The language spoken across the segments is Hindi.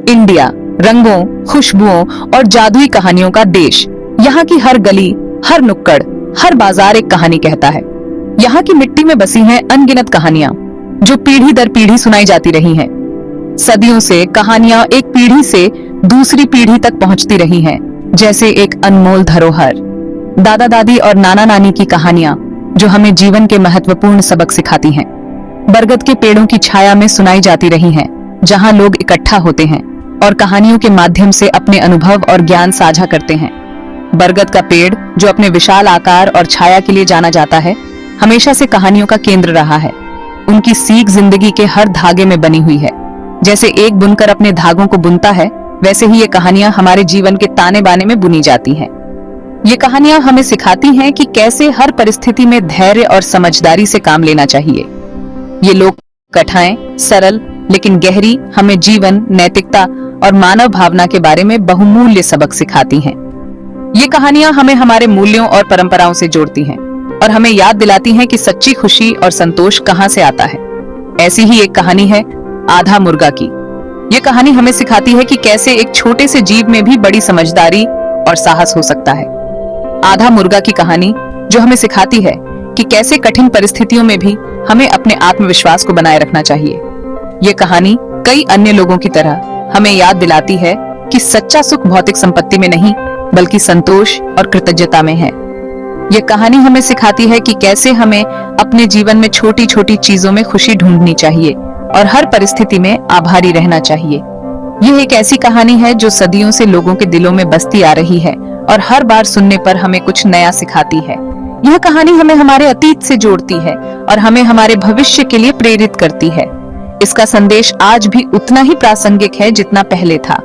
इंडिया रंगों, खुशबुओं और जादुई कहानियों का देश। यहाँ की हर गली, हर नुक्कड़, हर बाजार एक कहानी कहता है। यहाँ की मिट्टी में बसी हैं अनगिनत कहानियां जो पीढ़ी दर पीढ़ी सुनाई जाती रही हैं। सदियों से कहानियां एक पीढ़ी से दूसरी पीढ़ी तक पहुंचती रही हैं, जैसे एक अनमोल धरोहर। दादा दादी और नाना नानी की कहानियां जो हमें जीवन के महत्वपूर्ण सबक सिखाती हैं। बरगद के पेड़ों की छाया में सुनाई जाती रही हैं, जहां लोग इकट्ठा होते हैं और कहानियों के माध्यम से अपने अनुभव और ज्ञान साझा करते हैं। बरगद का पेड़ जो अपने विशाल आकार और छाया के लिए जाना जाता है, हमेशा से कहानियों का केंद्र रहा है। उनकी सीख जिंदगी के हर धागे में बनी हुई है। जैसे एक बुनकर अपने धागों को बुनता है, वैसे ही ये कहानियां हमारे जीवन के ताने बाने में बुनी जाती हैं। ये कहानियां हमें सिखाती हैं कि कैसे हर परिस्थिति में धैर्य और समझदारी से काम लेना चाहिए। ये लोक कथाएं सरल लेकिन गहरी हमें जीवन, नैतिकता और मानव भावना के बारे में बहुमूल्य सबक सिखाती हैं। ये कहानियां हमें हमारे मूल्यों और परंपराओं से जोड़ती हैं और हमें याद दिलाती हैं कि सच्ची खुशी और संतोष कहां से आता है। ऐसी ही एक कहानी है आधा मुर्गा की। ये कहानी हमें सिखाती है कि कैसे एक छोटे से जीव में भी बड़ी समझदारी और साहस हो सकता है। आधा मुर्गा की कहानी जो हमें सिखाती है कि कैसे कठिन परिस्थितियों में भी हमें अपने आत्मविश्वास को बनाए रखना चाहिए। ये कहानी कई अन्य लोगों की तरह हमें याद दिलाती है कि सच्चा सुख भौतिक संपत्ति में नहीं, बल्कि संतोष और कृतज्ञता में है। ये कहानी हमें सिखाती है कि कैसे हमें अपने जीवन में छोटी छोटी चीजों में खुशी ढूंढनी चाहिए और हर परिस्थिति में आभारी रहना चाहिए। यह एक ऐसी कहानी है जो सदियों से लोगों के दिलों में बसती आ रही है और हर बार सुनने पर हमें कुछ नया सिखाती है। यह कहानी हमें हमारे अतीत से जोड़ती है और हमें हमारे भविष्य के लिए प्रेरित करती है। इसका संदेश आज भी उतना ही प्रासंगिक है जितना पहले था।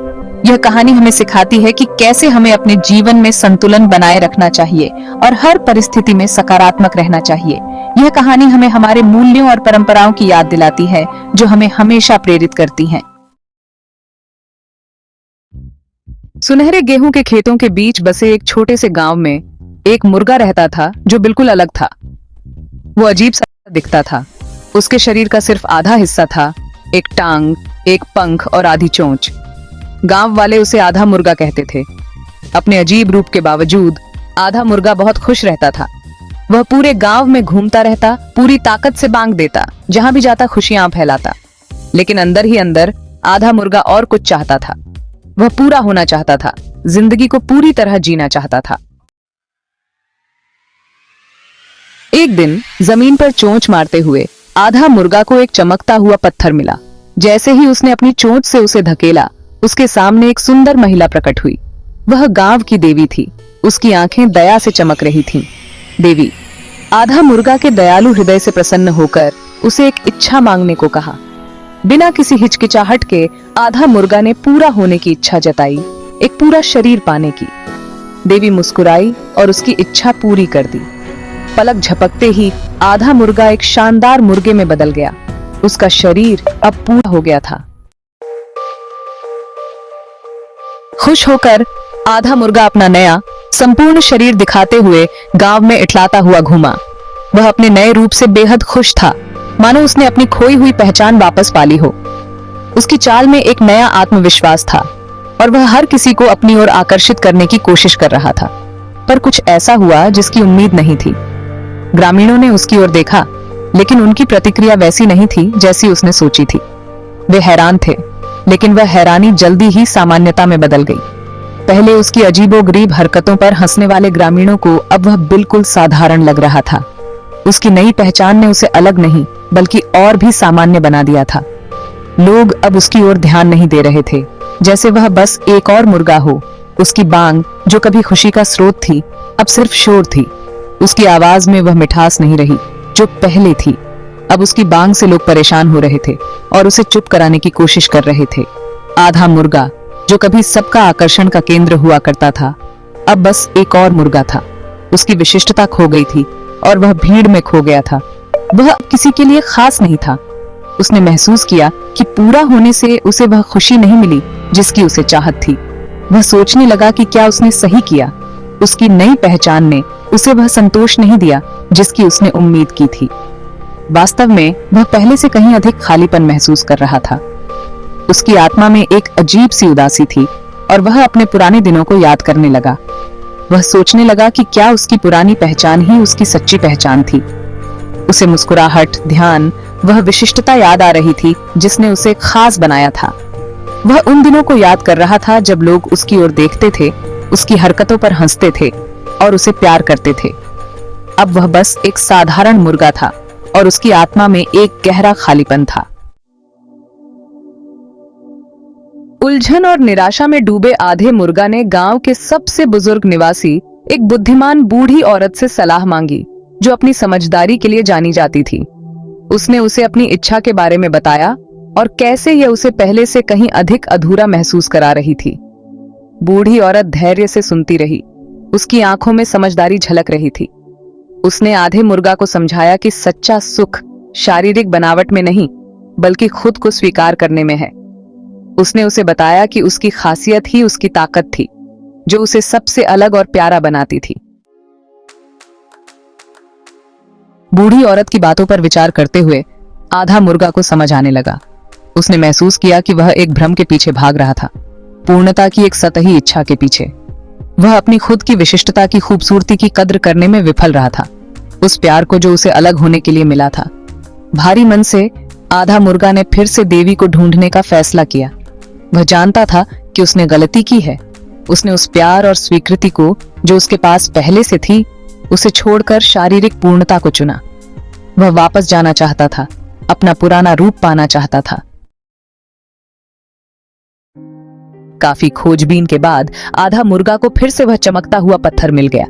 यह कहानी हमें सिखाती है कि कैसे हमें अपने जीवन में संतुलन बनाए रखना चाहिए और हर परिस्थिति में सकारात्मक रहना चाहिए। यह कहानी हमें हमारे मूल्यों और परंपराओं की याद दिलाती है जो हमें हमेशा प्रेरित करती हैं। सुनहरे गेहूं के खेतों के बीच बसे एक छोटे से गांव में एक मुर्गा रहता था जो बिल्कुल अलग था। वो अजीब सा दिखता था। उसके शरीर का सिर्फ आधा हिस्सा था, एक टांग, एक पंख और आधी चोंच। गांव वाले उसे आधा मुर्गा कहते थे। अपने अजीब रूप के बावजूद आधा मुर्गा बहुत खुश रहता था। वह पूरे गांव में घूमता रहता, पूरी ताकत से बांग देता, जहां भी जाता खुशियां फैलाता। लेकिन अंदर ही अंदर आधा मुर्गा और कुछ चाहता था। वह पूरा होना चाहता था, जिंदगी को पूरी तरह जीना चाहता था। एक दिन जमीन पर चोंच मारते हुए आधा मुर्गा को एक चमकता हुआ पत्थर मिला। जैसे ही उसने अपनी चोंच से उसे धकेला, उसके सामने एक सुंदर महिला प्रकट हुई। वह गांव की देवी थी। उसकी आंखें दया से चमक रही थीं। देवी आधा मुर्गा के दयालु हृदय से प्रसन्न होकर उसे एक इच्छा मांगने को कहा। बिना किसी हिचकिचाहट के आधा मुर्गा ने पूरा होने की इच्छा जताई, एक पूरा शरीर पाने की। देवी मुस्कुराई और उसकी इच्छा पूरी कर दी। पलक झपकते ही आधा मुर्गा एक शानदार मुर्गे में बदल गया। उसका शरीर अब पूरा हो गया था। खुश होकर आधा मुर्गा अपना नया संपूर्ण शरीर दिखाते हुए गांव में इठलाता हुआ घूमा। वह अपने नए रूप से बेहद खुश था, मानो उसने अपनी खोई हुई पहचान वापस पाली हो। उसकी चाल में एक नया आत्मविश्वास था और वह हर किसी को अपनी ओर आकर्षित करने की कोशिश कर रहा था। पर कुछ ऐसा हुआ जिसकी उम्मीद नहीं थी। ग्रामीणों ने उसकी ओर देखा, लेकिन उनकी प्रतिक्रिया वैसी नहीं थी जैसी उसने सोची थी। वे हैरान थे, लेकिन वह हैरानी जल्दी ही सामान्यता में बदल गई। पहले उसकी अजीबोगरीब हरकतों पर हंसने वाले ग्रामीणों को अब वह बिल्कुल साधारण लग रहा था। उसकी नई पहचान ने उसे अलग नहीं, बल्कि और भी सामान्य बना दिया था। लोग अब उसकी ओर ध्यान नहीं दे रहे थे, जैसे वह बस एक और मुर्गा हो। उसकी बांग, जो कभी खुशी का स्रोत थी, अब सिर्फ शोर थी। उसकी आवाज में वह मिठास नहीं रही जो पहले थी। अब उसकी बांग से लोग परेशान हो रहे थे और उसे चुप कराने की कोशिश कर रहे थे। आधा मुर्गा, जो कभी सबका आकर्षण का केंद्र हुआ करता था, अब बस एक और मुर्गा था। उसकी विशिष्टता खो गई थी और वह भीड़ में खो गया था। वह अब किसी के लिए खास नहीं था। उसने महसूस किया कि पूरा होने से उसे वह खुशी नहीं मिली जिसकी उसे चाहत थी। वह सोचने लगा कि क्या उसने सही किया। उसकी नई पहचान ने उसे वह संतोष नहीं दिया जिसकी उसने उम्मीद की थी। वास्तव में वह पहले से कहीं अधिक खालीपन महसूस कर रहा था। उसकी आत्मा में एक अजीब सी उदासी थी और वह अपने पुराने दिनों को याद करने लगा। वह सोचने लगा कि क्या उसकी पुरानी पहचान ही उसकी सच्ची पहचान थी। उसे मुस्कुराहट, ध्यान, वह विशिष्टता याद आ रही थी जिसने उसे खास बनाया था। वह उन दिनों को याद कर रहा था जब लोग उसकी ओर देखते थे, उसकी हरकतों पर हंसते थे और उसे प्यार करते थे। अब वह बस एक साधारण मुर्गा था और उसकी आत्मा में एक गहरा खालीपन था। उलझन और निराशा में डूबे आधे मुर्गा ने गांव के सबसे बुजुर्ग निवासी एक बुद्धिमान बूढ़ी औरत से सलाह मांगी, जो अपनी समझदारी के लिए जानी जाती थी। उसने उसे अपनी इच्छा के बारे में बताया और कैसे यह उसे पहले से कहीं अधिक अधूरा महसूस करा रही थी। बूढ़ी औरत धैर्य से सुनती रही, उसकी आंखों में समझदारी झलक रही थी। उसने आधे मुर्गा को समझाया कि सच्चा सुख शारीरिक बनावट में नहीं, बल्कि खुद को स्वीकार करने में है। उसने उसे बताया कि उसकी खासियत ही उसकी ताकत थी, जो उसे सबसे अलग और प्यारा बनाती थी। बूढ़ी औरत की बातों पर विचार करते हुए आधा मुर्गा को समझ आने लगा। उसने महसूस किया कि वह एक भ्रम के पीछे भाग रहा था, पूर्णता की एक सतही इच्छा के पीछे। वह अपनी खुद की विशिष्टता की खूबसूरती की कद्र करने में विफल रहा था, उस प्यार को जो उसे अलग होने के लिए मिला था। भारी मन से आधा मुर्गा ने फिर से देवी को ढूंढने का फैसला किया। वह जानता था कि उसने गलती की है। उसने उस प्यार और स्वीकृति को जो उसके पास पहले से थी, उसे छोड़कर शारीरिक पूर्णता को चुना। वह वापस जाना चाहता था, अपना पुराना रूप पाना चाहता था। काफी खोजबीन के बाद आधा मुर्गा को फिर से वह चमकता हुआ पत्थर मिल गया।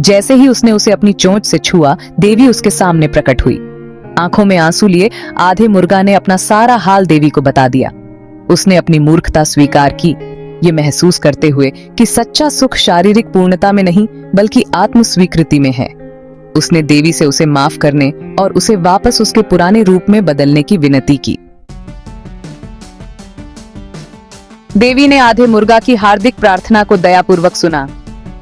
जैसे ही उसने उसे अपनी चोंच से छुआ, देवी उसके सामने प्रकट हुई। आंखों में आंसू लिए आधे मुर्गा ने अपना सारा हाल देवी को बता दिया। उसने अपनी मूर्खता स्वीकार की, ये महसूस करते हुए कि सच्चा सुख शारीरिक पूर्णता में नहीं, बल्कि आत्म स्वीकृति में है। उसने देवी से उसे माफ करने और उसे वापस उसके पुराने रूप में बदलने की विनती की। देवी ने आधे मुर्गा की हार्दिक प्रार्थना को दयापूर्वक सुना।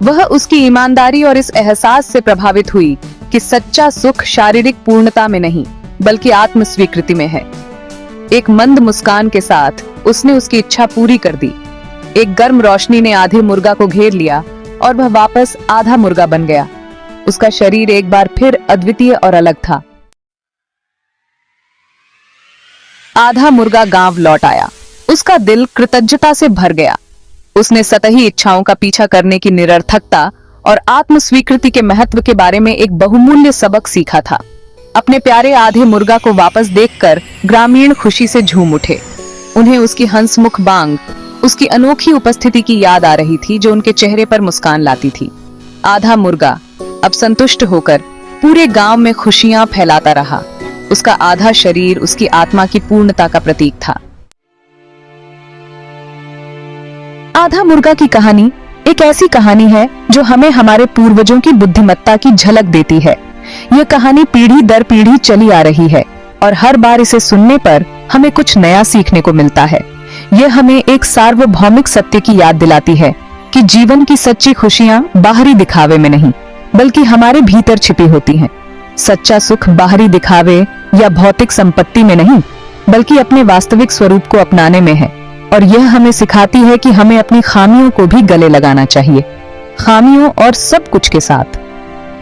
वह उसकी ईमानदारी और इस एहसास से प्रभावित हुई कि सच्चा सुख शारीरिक पूर्णता में नहीं, बल्कि आत्म स्वीकृति में है। एक मंद मुस्कान के साथ उसने उसकी इच्छा पूरी कर दी। एक गर्म रोशनी ने आधे मुर्गा को घेर लिया और वह वापस आधा मुर्गा बन गया। उसका शरीर एक बार फिर अद्वितीय और अलग था। आधा मुर्गा गांव लौट आया। उसका दिल कृतज्ञता से भर गया। उसने सतही इच्छाओं का पीछा करने की निरर्थकता और आत्म स्वीकृति के महत्व के बारे में एक बहुमूल्य सबक सीखा था। अपने प्यारे आधे मुर्गा को वापस देखकर ग्रामीण खुशी से झूम उठे। उन्हें उसकी हंसमुख बांग, उसकी अनोखी उपस्थिति की याद आ रही थी, जो उनके चेहरे पर मुस्कान लाती थी। आधा मुर्गा अब संतुष्ट होकर पूरे गांव में खुशियां फैलाता रहा। उसका आधा शरीर उसकी आत्मा की पूर्णता का प्रतीक था। आधा मुर्गा की कहानी एक ऐसी कहानी है जो हमें हमारे पूर्वजों की बुद्धिमत्ता की झलक देती है। यह कहानी पीढ़ी दर पीढ़ी चली आ रही है और हर बार इसे सुनने पर हमें कुछ नया सीखने को मिलता है। यह हमें एक सार्वभौमिक सत्य की याद दिलाती है कि जीवन की सच्ची खुशियां बाहरी दिखावे में नहीं, बल्कि हमारे भीतर छिपी होती हैं। सच्चा सुख बाहरी दिखावे या भौतिक संपत्ति में नहीं, बल्कि अपने वास्तविक स्वरूप को अपनाने में है। और यह हमें सिखाती है कि हमें अपनी खामियों को भी गले लगाना चाहिए, खामियों और सब कुछ के साथ।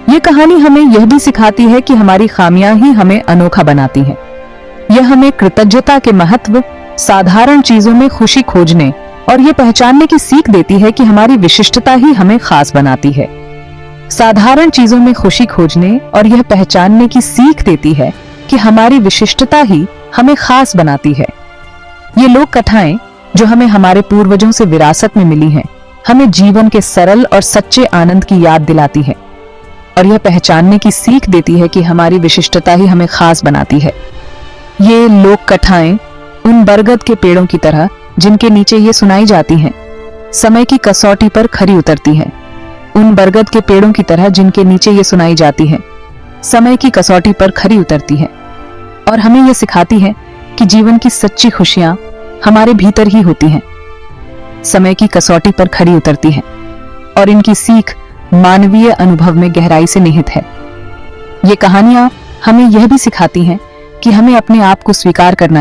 ये कहानी हमें यह भी सिखाती है कि हमारी खामियां ही हमें अनोखा बनाती हैं। यह हमें कृतज्ञता के महत्व, साधारण चीजों में खुशी खोजने और ये पहचानने की सीख देती है कि हमारी विशिष्टता ही हमें खास बनाती है। साधारण चीजों में खुशी खोजने और यह पहचानने की सीख देती है कि हमारी विशिष्टता ही हमें खास बनाती है। ये लोक कथाएं जो हमें हमारे पूर्वजों से विरासत में मिली हैं, हमें जीवन के सरल और सच्चे आनंद की याद दिलाती है और यह पहचानने की सीख देती है कि हमारी विशिष्टता ही हमें खास बनाती है। ये लोक कथाएं उन बरगद के पेड़ों की तरह जिनके नीचे ये सुनाई जाती हैं, समय की कसौटी पर खरी उतरती हैं। उन बरगद के पेड़ों की तरह जिनके नीचे ये सुनाई जाती हैं, समय की कसौटी पर खरी उतरती हैं और हमें यह सिखाती है कि जीवन की सच्ची खुशियां हमारे भीतर ही होती हैं, समय की कसौटी पर खरी उतरती हैं और इनकी सीख मानवीय अनुभव में गहराई से निहित है। ये कहानियां हमें यह भी सिखाती हैं कि हमें अपने आप को स्वीकार करना